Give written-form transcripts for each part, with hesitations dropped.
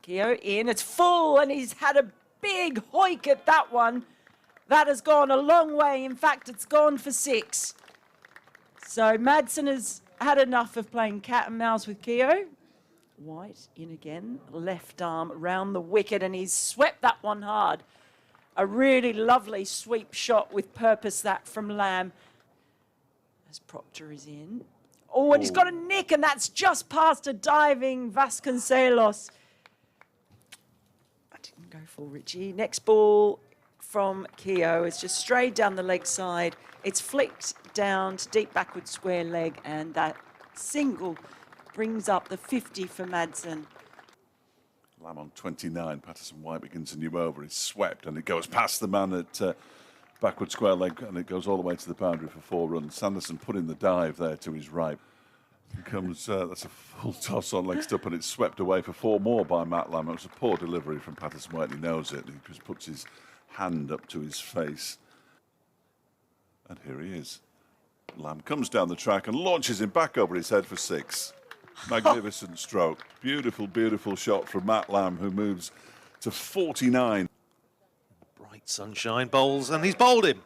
Keogh in, it's full, and he's had a big hoik at that one. That has gone a long way. In fact, it's gone for 6. So Madsen has had enough of playing cat and mouse with Keogh. White in again, left arm round the wicket, and he's swept that one hard. A really lovely sweep shot with purpose, that from Lamb. As Proctor is in. Oh, and he's got a nick, and that's just past a diving Vasconcelos. I didn't go for Richie. Next ball from Keogh. It's just straight down the leg side. It's flicked down to deep backward square leg, and that single brings up the 50 for Madsen. Lamb on 29. Patterson White begins a new over. He's swept, and it goes past the man at backward square leg, and it goes all the way to the boundary for 4 runs. Sanderson put in the dive there to his right. He comes, that's a full toss on leg stop, and it's swept away for 4 more by Matt Lamb. It was a poor delivery from Patterson White. He knows it. He just puts his hand up to his face. And here he is. Lamb comes down the track and launches him back over his head for 6. Magnificent stroke. Beautiful, beautiful shot from Matt Lamb, who moves to 49. Bright sunshine bowls, and he's bowled him.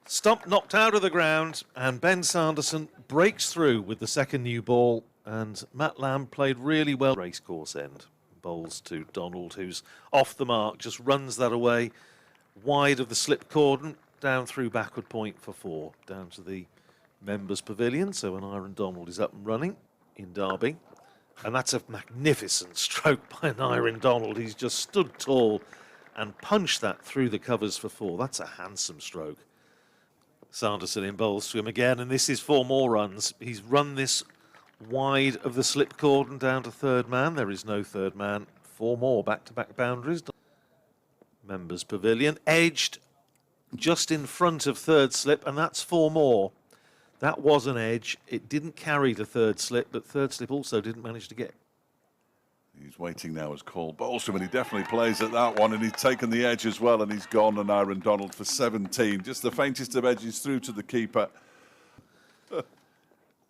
Stump knocked out of the ground, and Ben Sanderson breaks through with the second new ball, and Matt Lamb played really well. Racecourse end. Bowls to Donald, who's off the mark, just runs that away, wide of the slip cordon, down through backward point for 4, down to the members' pavilion. So an Iron Donald is up and running in Derby, and that's a magnificent stroke by an Iron Donald. He's just stood tall and punched that through the covers for 4. That's a handsome stroke. Sanderson in bowls to him again, and this is 4 more runs. He's run this wide of the slip cordon down to third man. There is no third man. 4 more back-to-back boundaries. Members' pavilion edged just in front of third slip, and that's 4 more. That was an edge. It didn't carry to third slip, but third slip also didn't manage to get. He's waiting now as Cole bowls to him, and he definitely plays at that one, and he's taken the edge as well, and he's gone an Iron Donald for 17. Just the faintest of edges through to the keeper.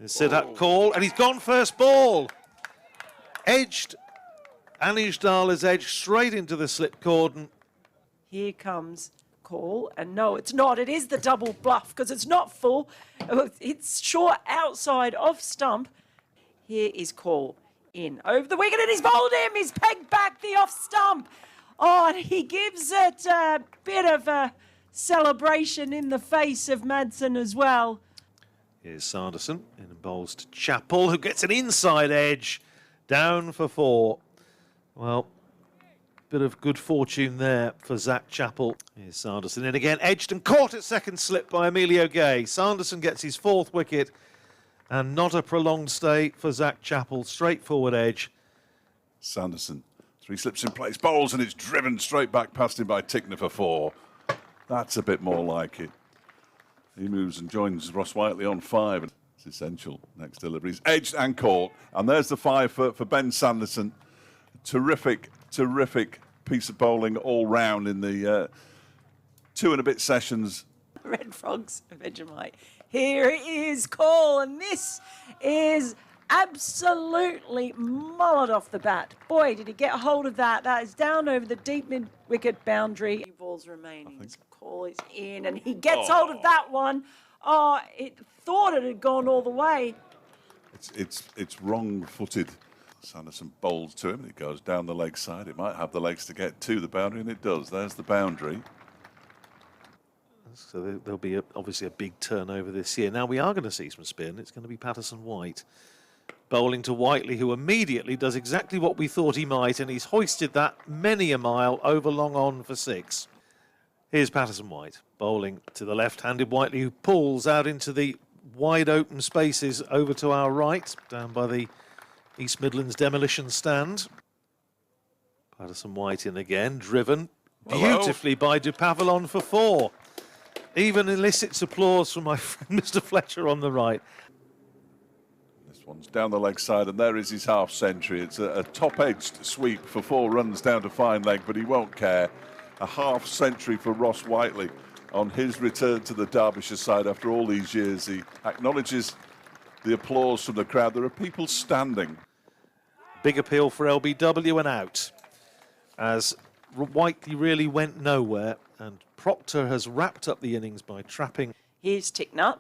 Sit-up call, and he's gone first ball. Edged. Anish Dala's edge straight into the slip cordon. Here comes call, and no, it's not. It is the double bluff, because it's not full. It's short outside off stump. Here is call in over the wicket, and he's bowled him. He's pegged back the off stump. Oh, and he gives it a bit of a celebration in the face of Madsen as well. Here's Sanderson in bowls to Chappell, who gets an inside edge down for 4. Well, bit of good fortune there for Zach Chappell. Here's Sanderson in again, edged and caught at second slip by Emilio Gay. Sanderson gets his 4th wicket, and not a prolonged stay for Zach Chappell. Straightforward edge. Sanderson, 3 slips in place, bowls, and it's driven straight back past him by Tickner for 4. That's a bit more like it. He moves and joins Ross Whiteley on 5. It's essential. Next deliveries, edged and caught. And there's the 5 for Ben Sanderson. Terrific, terrific piece of bowling all round in the 2 and a bit sessions. Red Frogs of Vegemite. Here is call, and this is absolutely mullered off the bat. Boy, did he get hold of that. That is down over the deep mid-wicket boundary. 2 balls remaining. Call is in, and he gets hold of that one. Oh, it thought it had gone all the way. It's wrong-footed. Sanderson bowls to him. It goes down the leg side. It might have the legs to get to the boundary, and it does. There's the boundary. So there'll be obviously a big turnover this year. Now we are going to see some spin. It's going to be Patterson White bowling to Whiteley, who immediately does exactly what we thought he might, and he's hoisted that many a mile over long on for 6. Here's Patterson White bowling to the left-handed Whiteley, who pulls out into the wide open spaces over to our right, down by the East Midlands demolition stand. Patterson White in again, driven beautifully by Dupavilon for 4. Even elicits applause from my friend Mr. Fletcher on the right. This one's down the leg side, and there is his half century. It's a top-edged sweep for 4 runs down to fine leg, but he won't care. A half century for Ross Whiteley on his return to the Derbyshire side after all these years. He acknowledges the applause from the crowd. There are people standing. Big appeal for LBW and out, as Whiteley really went nowhere, and Proctor has wrapped up the innings by trapping. Here's Tickner.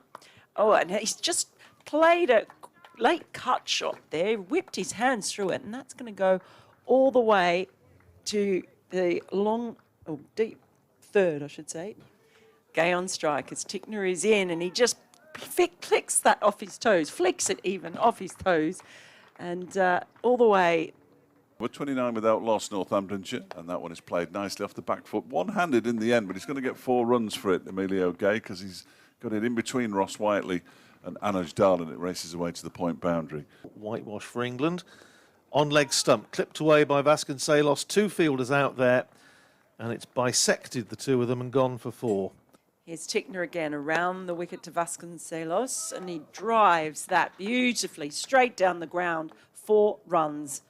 Oh, and he's just played a late cut shot there, whipped his hands through it, and that's going to go all the way to the deep third, I should say. Gay on strike as Tickner is in, and he just flicks that off his toes, flicks it even off his toes, and all the way. We're 29 without loss, Northamptonshire, and that one is played nicely off the back foot. One-handed in the end, but he's going to get 4 runs for it, Emilio Gay, because he's got it in between Ross Whiteley and Anuj Dal, and it races away to the point boundary. Whitewash for England. On leg stump, clipped away by Vasconcelos. 2 fielders out there, and it's bisected the 2 of them and gone for 4. Here's Tickner again around the wicket to Vasconcelos, and he drives that beautifully straight down the ground. 4 runs.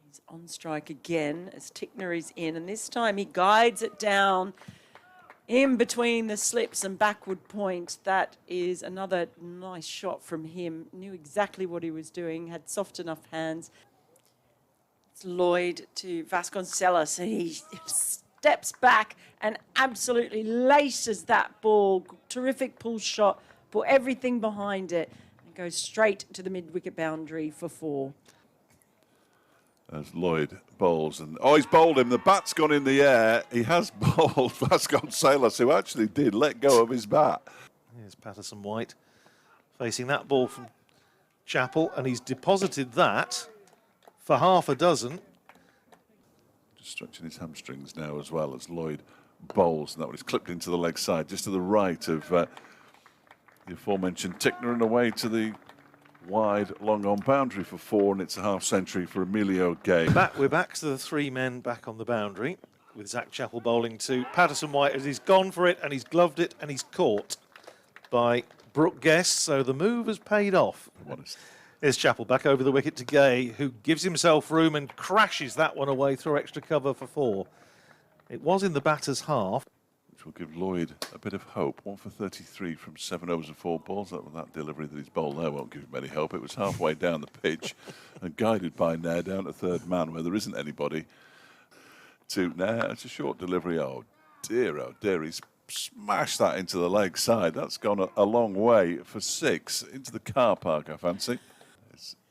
He's on strike again as Tickner is in, and this time he guides it down in between the slips and backward point. That is another nice shot from him. Knew exactly what he was doing, had soft enough hands. It's Lloyd to Vasconcelos, and he steps back and absolutely laces that ball. Terrific pull shot, put everything behind it, and goes straight to the mid-wicket boundary for 4. As Lloyd bowls, and he's bowled him. The bat's gone in the air. He has bowled Vasconcelos, who actually did let go of his bat. Here's Patterson White facing that ball from Chappell, and he's deposited that for half a dozen. Just stretching his hamstrings now as well as Lloyd bowls, and that one is clipped into the leg side, just to the right of the aforementioned Tickner, and away to the wide long on boundary for 4, and it's a half century for Emilio Gay. We're back to the 3 men back on the boundary, with Zach Chappell bowling to Patterson White, as he's gone for it and he's gloved it and he's caught by Brooke Guest, so the move has paid off. Here's Chappell back over the wicket to Gay, who gives himself room and crashes that one away through extra cover for 4. It was in the batter's half. Which will give Lloyd a bit of hope. 1 for 33 from 7 overs and 4 balls. That delivery that he's bowled there won't give him any hope. It was halfway down the pitch and guided by Nair down to third man where there isn't anybody. To Nair, it's a short delivery. Oh dear, he's smashed that into the leg side. That's gone a long way for 6 into the car park, I fancy.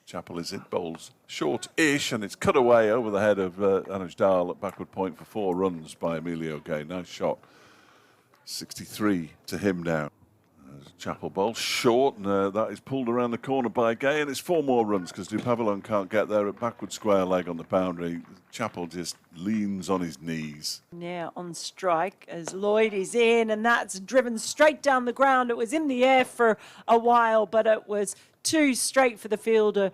Chappell is in, bowls short-ish, and it's cut away over the head of Anuj Dal at backward point for 4 runs by Emilio Gay. Nice shot. 63 to him now. There's Chappell bowl short, and that is pulled around the corner by Gay, and it's 4 more runs because Dupavilon can't get there at backward square leg on the boundary. Chappell just leans on his knees. Now on strike as Lloyd is in, and that's driven straight down the ground. It was in the air for a while, but it was too straight for the fielder,